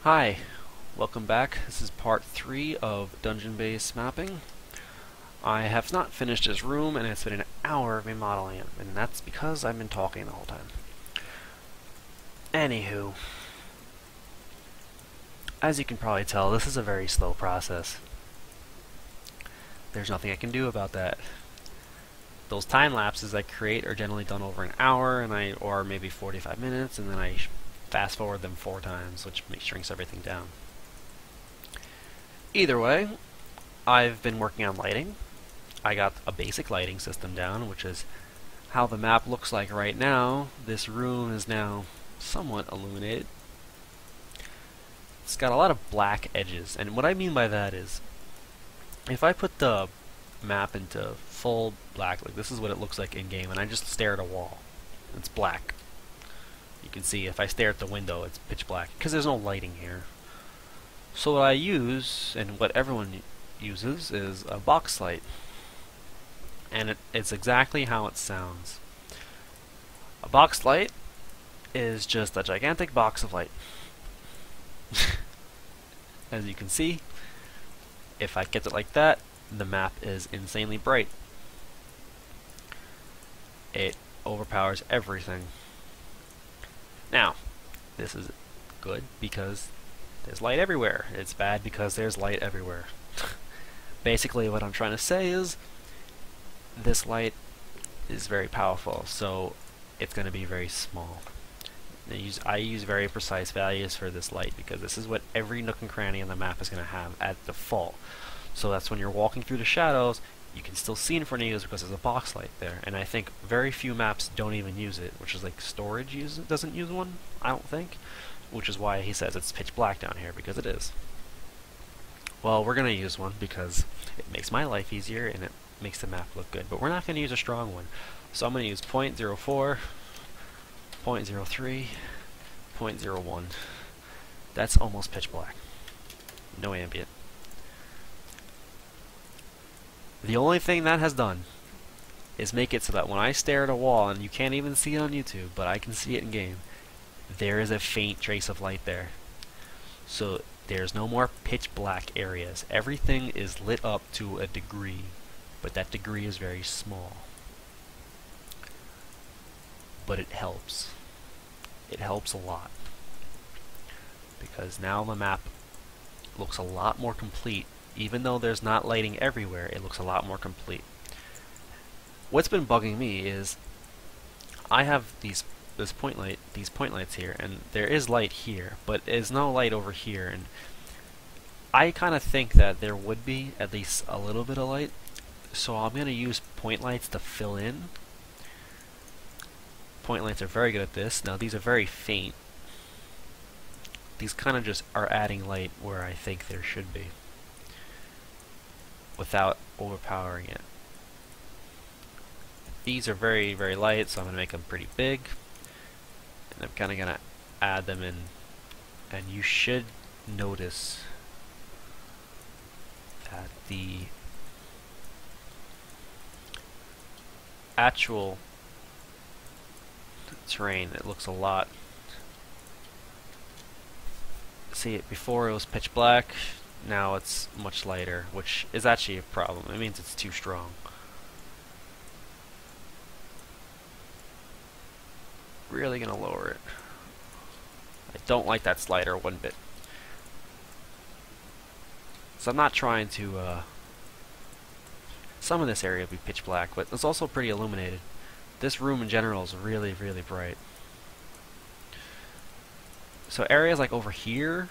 Hi, welcome back. This is part 3 of Dungeonbase mapping. I have not finished this room and it's been an hour of me modeling it, and that's because I've been talking the whole time. Anywho, as you can probably tell, this is a very slow process. There's nothing I can do about that. Those time lapses I create are generally done over an hour or maybe 45 minutes, and then I fast forward them 4 times, which shrinks everything down. Either way, I've been working on lighting. I got a basic lighting system down, which is how the map looks like right now. This room is now somewhat illuminated. It's got a lot of black edges, and what I mean by that is if I put the map into full black, like this is what it looks like in game, and I just stare at a wall, it's black. You can see if I stare at the window, it's pitch black because there's no lighting here. So what I use, and what everyone uses, is a box light, and it's exactly how it sounds. A box light is just a gigantic box of light. As you can see, if I kept it like that, the map is insanely bright. It overpowers everything. Now, this is good because there's light everywhere. It's bad because there's light everywhere. Basically, what I'm trying to say is this light is very powerful, so it's going to be very small. I use very precise values for this light because this is what every nook and cranny in the map is going to have at default. So that's when you're walking through the shadows, you can still see in front of you because there's a box light there. And I think very few maps don't even use it, which is like Storage doesn't use one, I don't think. Which is why he says it's pitch black down here, because it is. Well, we're going to use one because it makes my life easier and it makes the map look good. But we're not going to use a strong one. So I'm going to use 0.04, 0.03, 0.01. That's almost pitch black. No ambient. The only thing that has done is make it so that when I stare at a wall, and you can't even see it on YouTube, but I can see it in game, there is a faint trace of light there. So there's no more pitch black areas. Everything is lit up to a degree, but that degree is very small. But it helps. It helps a lot. Because now the map looks a lot more complete. Even though there's not lighting everywhere, it looks a lot more complete. What's been bugging me is I have these point lights here, and there is light here, but there's no light over here, and I kind of think that there would be at least a little bit of light, so I'm going to use point lights to fill in. Point lights are very good at this. Now these are very faint. These kind of just are adding light where I think there should be, without overpowering it. These are very, very light, so I'm going to make them pretty big. And I'm kind of going to add them in. And you should notice that the actual terrain, it looks a lot. See, before it was pitch black, now it's much lighter, which is actually a problem. It means it's too strong. Really gonna lower it. I don't like that slider one bit. So I'm not trying to some of this area will be pitch black, but it's also pretty illuminated. This room in general is really, really bright. So areas like over here,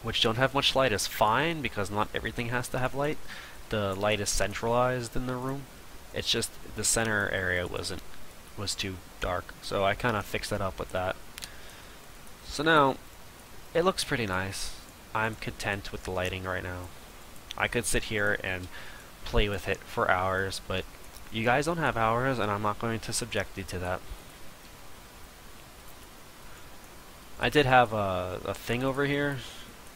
which don't have much light, is fine because not everything has to have light. The light is centralized in the room. It's just the center area was too dark, so I kind of fixed that up with that. So now it looks pretty nice. I'm content with the lighting right now. I could sit here and play with it for hours, but you guys don't have hours, and I'm not going to subject you to that. I did have a thing over here.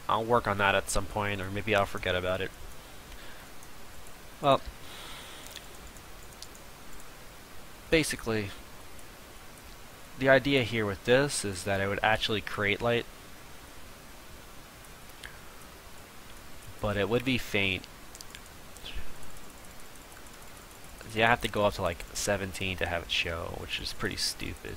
I'll work on that at some point, or maybe I'll forget about it. Well, basically, the idea here with this is that it would actually create light, but it would be faint. You have to go up to like 17 to have it show, which is pretty stupid.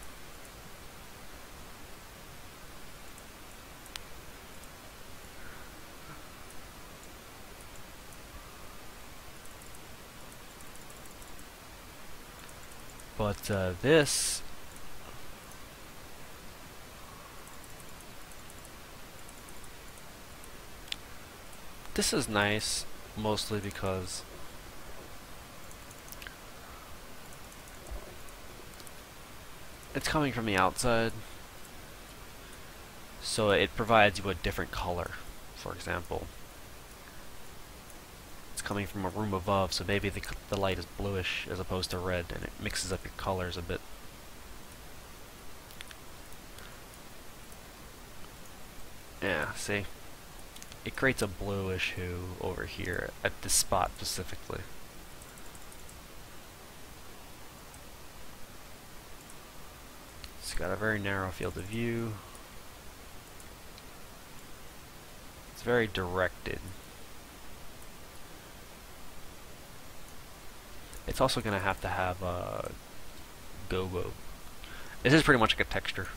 But this is nice, mostly because it's coming from the outside, so it provides you a different color. For example, it's coming from a room above, so maybe the light is bluish as opposed to red, and it mixes up your colors a bit. Yeah, see? It creates a bluish hue over here at this spot specifically. It's got a very narrow field of view. It's very directed. It's also going to have go-go. This is pretty much like a texture.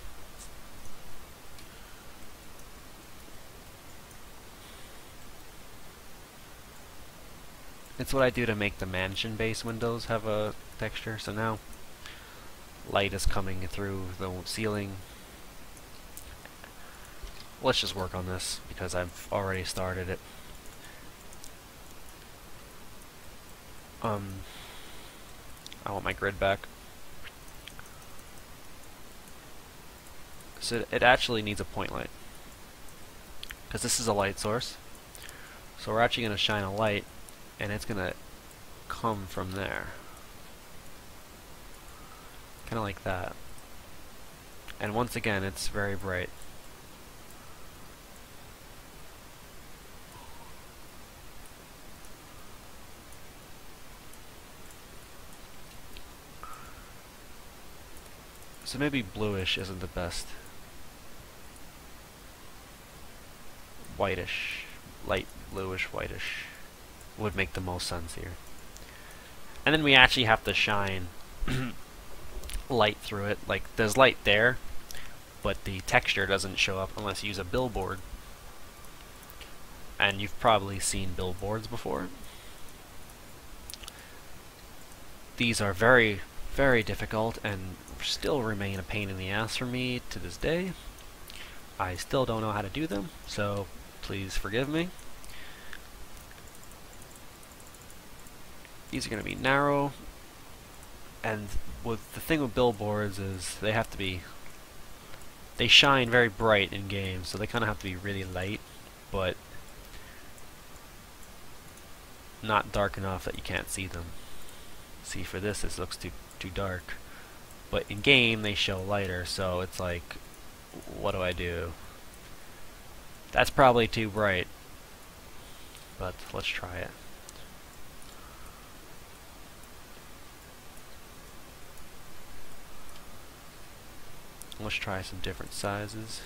It's what I do to make the mansion base windows have a texture. So now light is coming through the ceiling. Let's just work on this because I've already started it. I want my grid back. So it actually needs a point light, because this is a light source. So we're actually going to shine a light, and it's going to come from there. Kind of like that. And once again, it's very bright. So maybe bluish isn't the best. Whitish, light bluish, whitish would make the most sense here. And then we actually have to shine light through it. Like, there's light there, but the texture doesn't show up unless you use a billboard. And you've probably seen billboards before. These are very, very difficult and still remain a pain in the ass for me to this day. I still don't know how to do them, so please forgive me. These are going to be narrow, and the thing with billboards is they have to be, they shine very bright in games, so they kind of have to be really light, but not dark enough that you can't see them. See, for this looks too dark. But in game, they show lighter, so it's like, what do I do? That's probably too bright, but let's try it. Let's try some different sizes.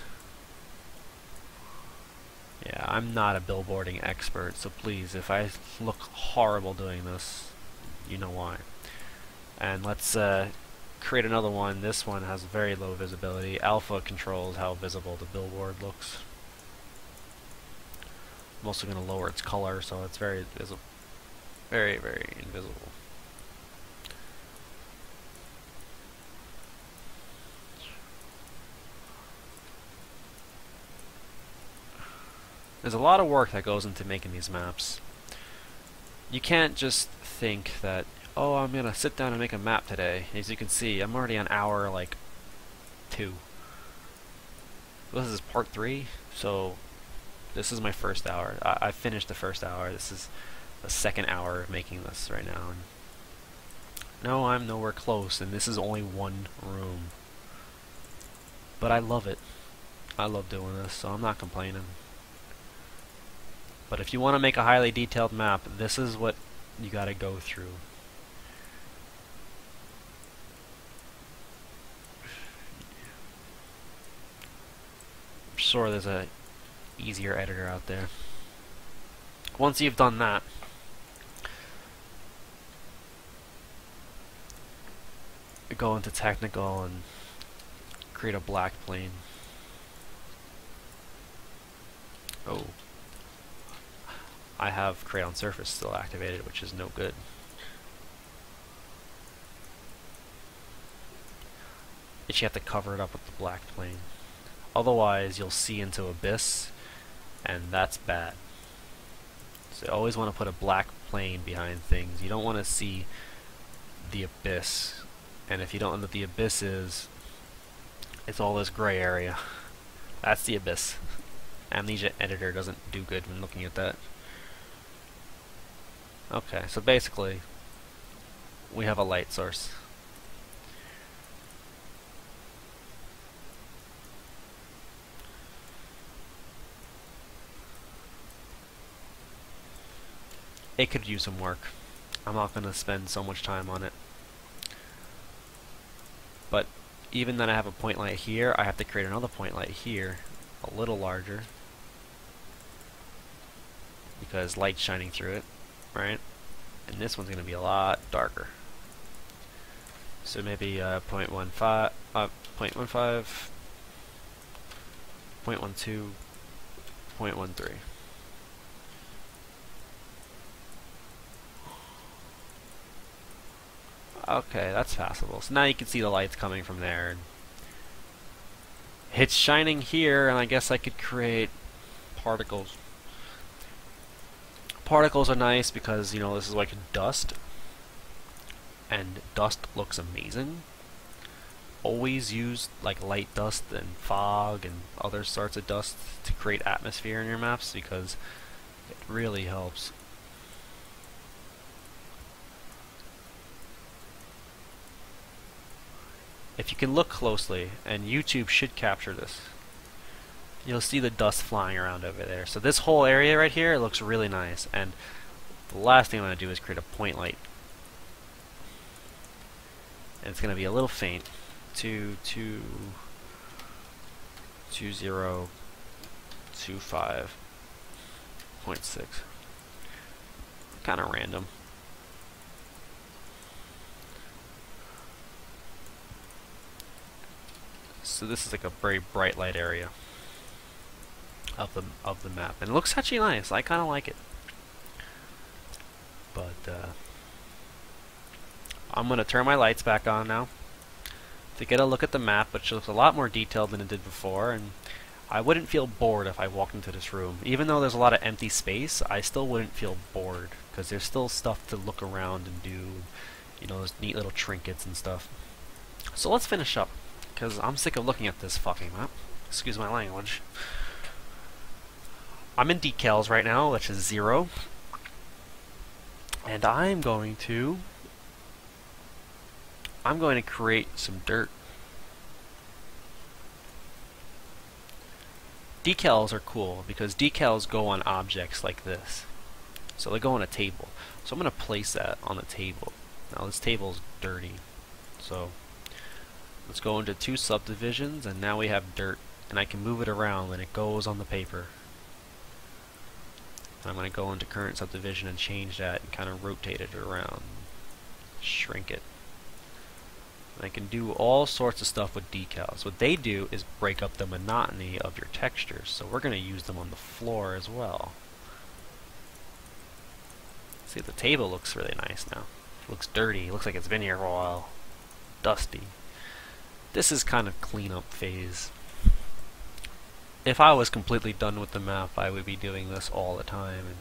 Yeah, I'm not a billboarding expert, so please, if I look horrible doing this, you know why. And let's create another one. This one has very low visibility. Alpha controls how visible the billboard looks. I'm also going to lower its color so it's very visible, very, very invisible. There's a lot of work that goes into making these maps. You can't just think that, oh, I'm gonna sit down and make a map today. As you can see, I'm already on hour like 2. This is part 3, so this is my first hour. I finished the first hour. This is the second hour of making this right now. And no, I'm nowhere close, and this is only one room. But I love it. I love doing this, so I'm not complaining. But if you want to make a highly detailed map, this is what you gotta go through. sure there's a easier editor out there. Once you've done that, go into technical and create a black plane. Oh, I have create on surface still activated, which is no good. But you have to cover it up with the black plane. Otherwise, you'll see into abyss, and that's bad. So you always want to put a black plane behind things. You don't want to see the abyss. And if you don't know what the abyss is, it's all this gray area. That's the abyss. Amnesia editor doesn't do good when looking at that. Okay, so basically, we have a light source. It could use some work. I'm not going to spend so much time on it. But even then I have a point light here, I have to create another point light here, a little larger, because light's shining through it, right? And this one's going to be a lot darker. So maybe 0.15, 0.15, 0.12, 0.13. Okay, that's passable. So now you can see the lights coming from there. It's shining here, and I guess I could create particles. Particles are nice because, you know, this is like dust. And dust looks amazing. Always use like light dust and fog and other sorts of dust to create atmosphere in your maps because it really helps. If you can look closely, and YouTube should capture this, you'll see the dust flying around over there. So this whole area right here looks really nice, and the last thing I'm going to do is create a point light. And it's going to be a little faint. 2025.6. Kind of random. So this is like a very bright light area of the map, and it looks actually nice. I kind of like it. But I'm gonna turn my lights back on now to get a look at the map, which looks a lot more detailed than it did before. And I wouldn't feel bored if I walked into this room, even though there's a lot of empty space. I still wouldn't feel bored because there's still stuff to look around and do. You know, those neat little trinkets and stuff. So let's finish up, because I'm sick of looking at this fucking map. Excuse my language. I'm in decals right now, which is 0. And I'm going to create some dirt. Decals are cool because decals go on objects like this. So they go on a table. So I'm going to place that on the table. Now this table's dirty. So let's go into 2 subdivisions, and now we have dirt, and I can move it around and it goes on the paper. And I'm going to go into current subdivision and change that and kind of rotate it around, shrink it. And I can do all sorts of stuff with decals. What they do is break up the monotony of your textures, so we're going to use them on the floor as well. See, the table looks really nice now. It looks dirty, it looks like it's been here for a while. Dusty. This is kind of cleanup phase. If I was completely done with the map, I would be doing this all the time and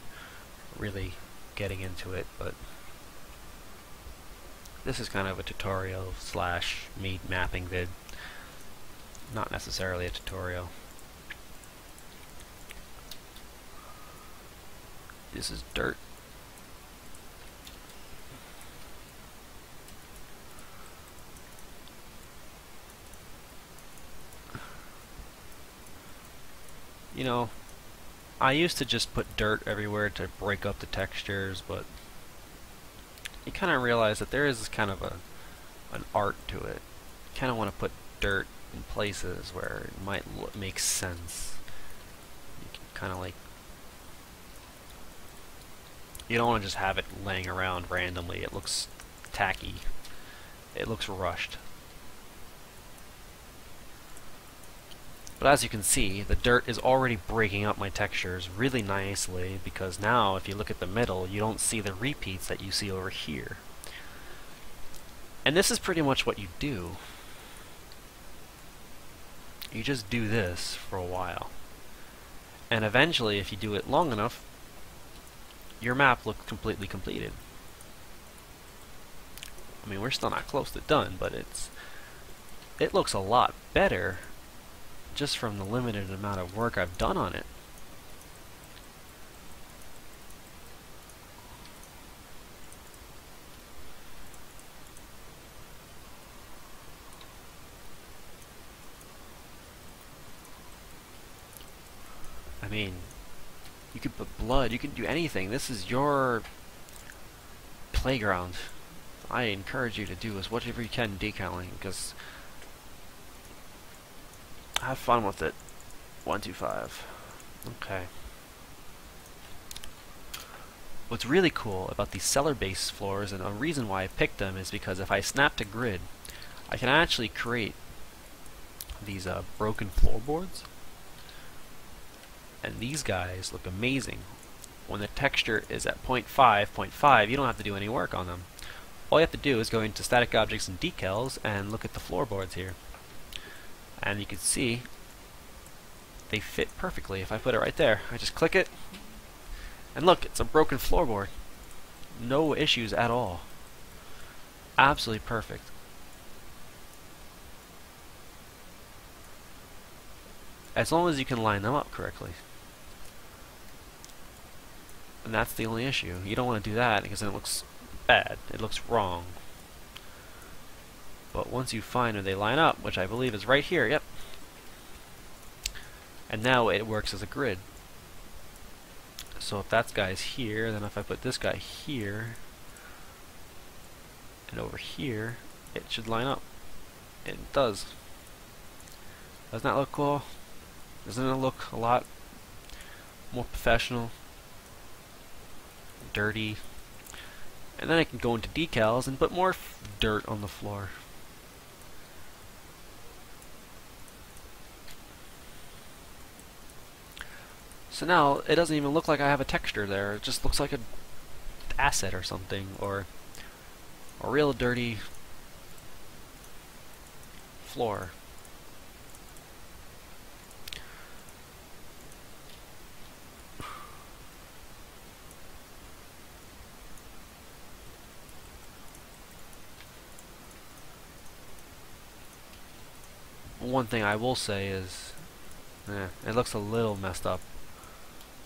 really getting into it, but this is kind of a tutorial slash me mapping vid. Not necessarily a tutorial. This is dirt. You know, I used to just put dirt everywhere to break up the textures, but you kind of realize that there is kind of an art to it. You kind of want to put dirt in places where it might make sense. You can kind of like, you don't want to just have it laying around randomly. It looks tacky. It looks rushed. But as you can see, the dirt is already breaking up my textures really nicely, because now if you look at the middle, you don't see the repeats that you see over here. And this is pretty much what you do. You just do this for a while. And eventually, if you do it long enough, your map looks completely completed. I mean, we're still not close to done, but it looks a lot better just from the limited amount of work I've done on it. I mean, you could put blood, you can do anything. This is your playground. I encourage you to do is whatever you can decaling, because have fun with it. 125. Okay. What's really cool about these cellar-based floors, and a reason why I picked them, is because if I snap to grid, I can actually create these broken floorboards. And these guys look amazing. When the texture is at 0.5, you don't have to do any work on them. All you have to do is go into static objects and decals and look at the floorboards here. And you can see they fit perfectly. If I put it right there, I just click it, and look, it's a broken floorboard. No issues at all. Absolutely perfect. As long as you can line them up correctly. And that's the only issue. You don't want to do that because then it looks bad. It looks wrong. But once you find where they line up, which I believe is right here, yep. And now it works as a grid. So if that guy's here, then if I put this guy here, and over here, it should line up. It does. Doesn't that look cool? Doesn't it look a lot more professional? Dirty. And then I can go into decals and put more dirt on the floor. So now it doesn't even look like I have a texture there. It just looks like an asset or something, or a real dirty floor. One thing I will say is, it looks a little messed up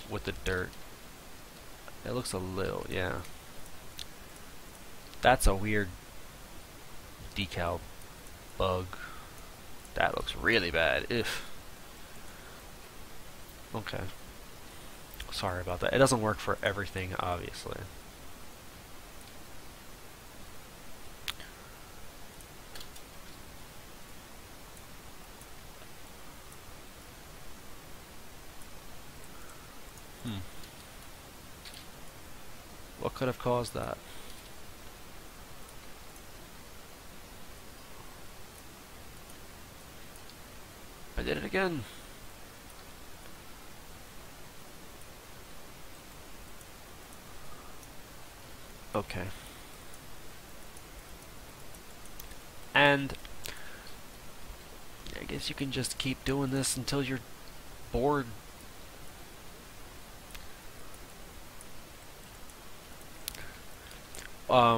with the dirt. It looks a little, yeah. That's a weird decal bug. That looks really bad. If okay. Sorry about that. It doesn't work for everything, obviously. What could have caused that? I did it again. Okay. And I guess you can just keep doing this until you're bored.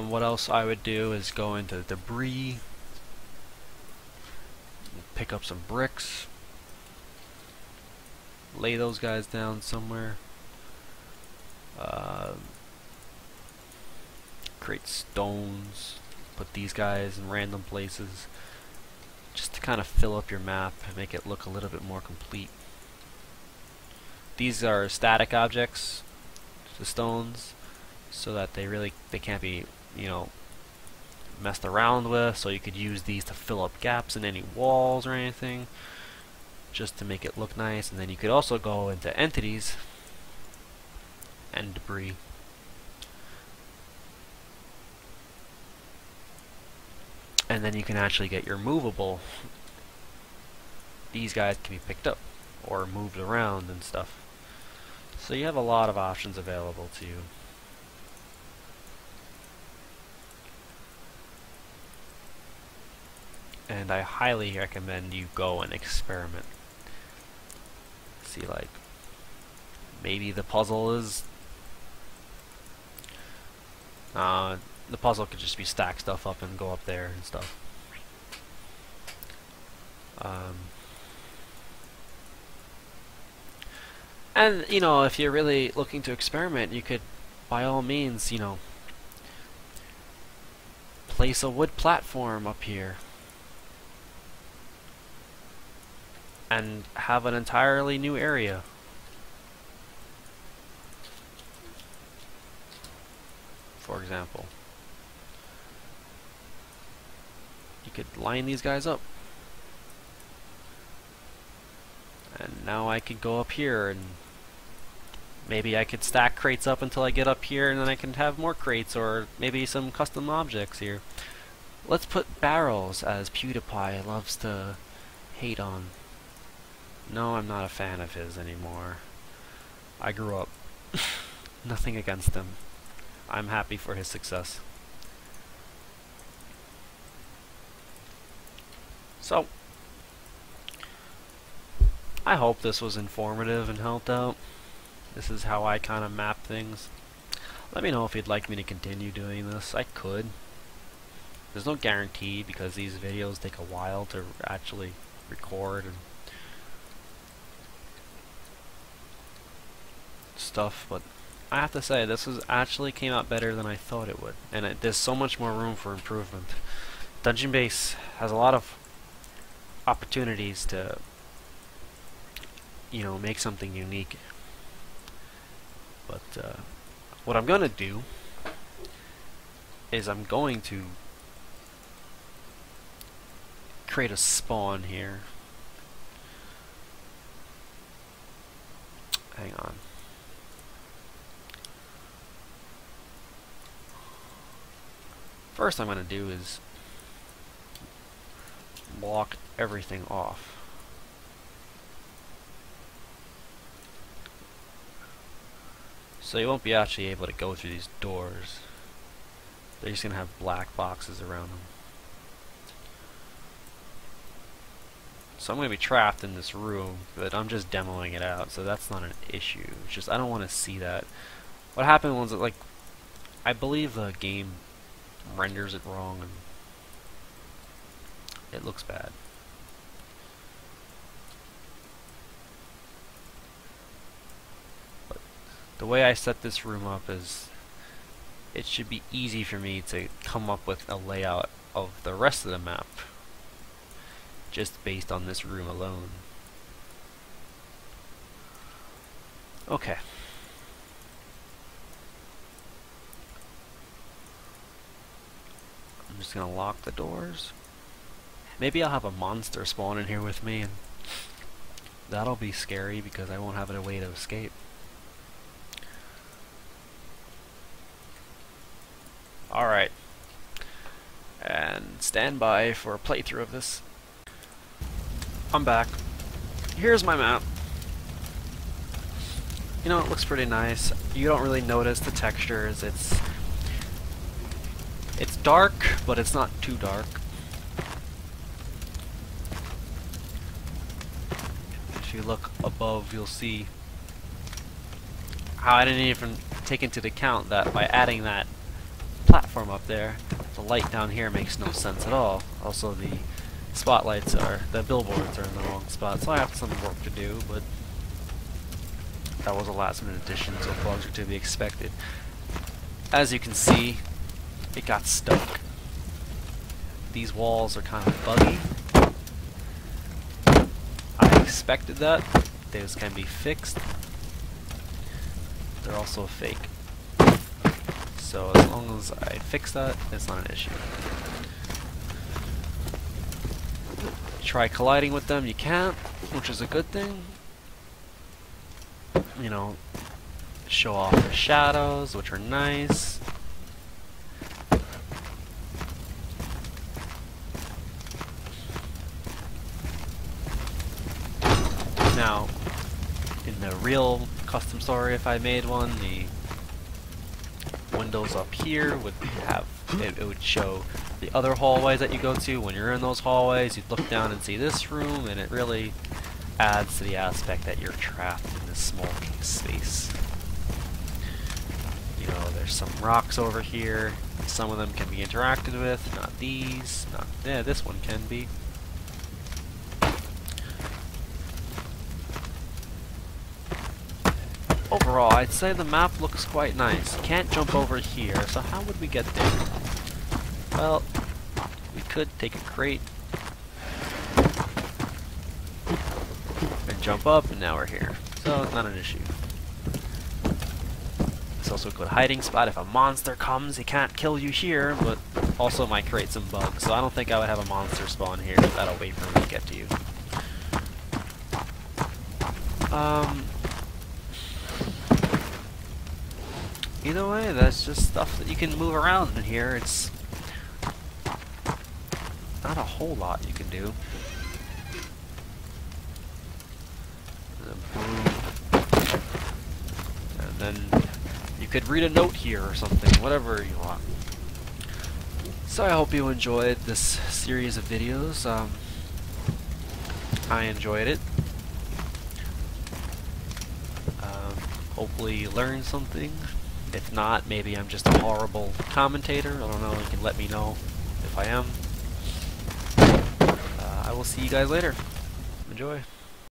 What else I would do is go into debris, pick up some bricks, lay those guys down somewhere, create stones, put these guys in random places, just to kind of fill up your map and make it look a little bit more complete. These are static objects, the stones, so that they can't be, messed around with, so you could use these to fill up gaps in any walls or anything, just to make it look nice. And then you could also go into entities and debris. And then you can actually get your movable. These guys can be picked up or moved around and stuff. So you have a lot of options available to you. And I highly recommend you go and experiment. See, like, maybe the puzzle is... the puzzle could just be stack stuff up and go up there and stuff. And, you know, if you're really looking to experiment, you could, by all means, you know, place a wood platform up here and have an entirely new area. For example, you could line these guys up. And now I could go up here, and maybe I could stack crates up until I get up here, and then I can have more crates, or maybe some custom objects here. Let's put barrels, as PewDiePie loves to hate on. No, I'm not a fan of his anymore. I grew up. Nothing against him. I'm happy for his success. So, I hope this was informative and helped out. This is how I kind of map things. Let me know if you'd like me to continue doing this. I could. There's no guarantee, because these videos take a while to actually record and stuff, but I have to say, this actually came out better than I thought it would, and there's so much more room for improvement. Dungeonbase has a lot of opportunities to, you know, make something unique. But what I'm gonna do is I'm going to create a spawn here. Hang on. First I'm going to do is block everything off. So you won't be actually able to go through these doors. They're just going to have black boxes around them. So I'm going to be trapped in this room, but I'm just demoing it out, so that's not an issue. It's just I don't want to see that. What happened was that, like, I believe the game renders it wrong and it looks bad. But the way I set this room up is it should be easy for me to come up with a layout of the rest of the map just based on this room alone. Okay. I'm just gonna lock the doors. Maybe I'll have a monster spawn in here with me, and that'll be scary because I won't have a way to escape. Alright. And stand by for a playthrough of this. I'm back. Here's my map. You know, it looks pretty nice. You don't really notice the textures. It's dark, but it's not too dark. If you look above, you'll see how I didn't even take into account that by adding that platform up there, the light down here makes no sense at all. Also, the spotlights the billboards are in the wrong spot, so I have some work to do, but that was a last minute addition, so bugs are to be expected. As you can see, it got stuck. These walls are kind of buggy. I expected that. Those can be fixed. They're also fake. so as long as I fix that, it's not an issue. Try colliding with them, you can't, which is a good thing. You know, show off the shadows, which are nice. Now, in the real custom story, if I made one, the windows up here would have, it would show the other hallways that you go to. When you're in those hallways, you'd look down and see this room, and it really adds to the aspect that you're trapped in this small space. You know, there's some rocks over here. Some of them can be interacted with, not these. Not, yeah, this one can be. Overall, I'd say the map looks quite nice. You can't jump over here, so how would we get there? Well, we could take a crate and jump up, and now we're here. So it's not an issue. It's also a good hiding spot. If a monster comes, he can't kill you here, but also might create some bugs. So I don't think I would have a monster spawn here. That'll wait for me to get to you. Either way, that's just stuff that you can move around in here. It's not a whole lot you can do. And then you could read a note here or something, whatever you want. So I hope you enjoyed this series of videos. I enjoyed it. Hopefully you learned something. If not, maybe I'm just a horrible commentator. I don't know, you can let me know if I am. I will see you guys later. Enjoy.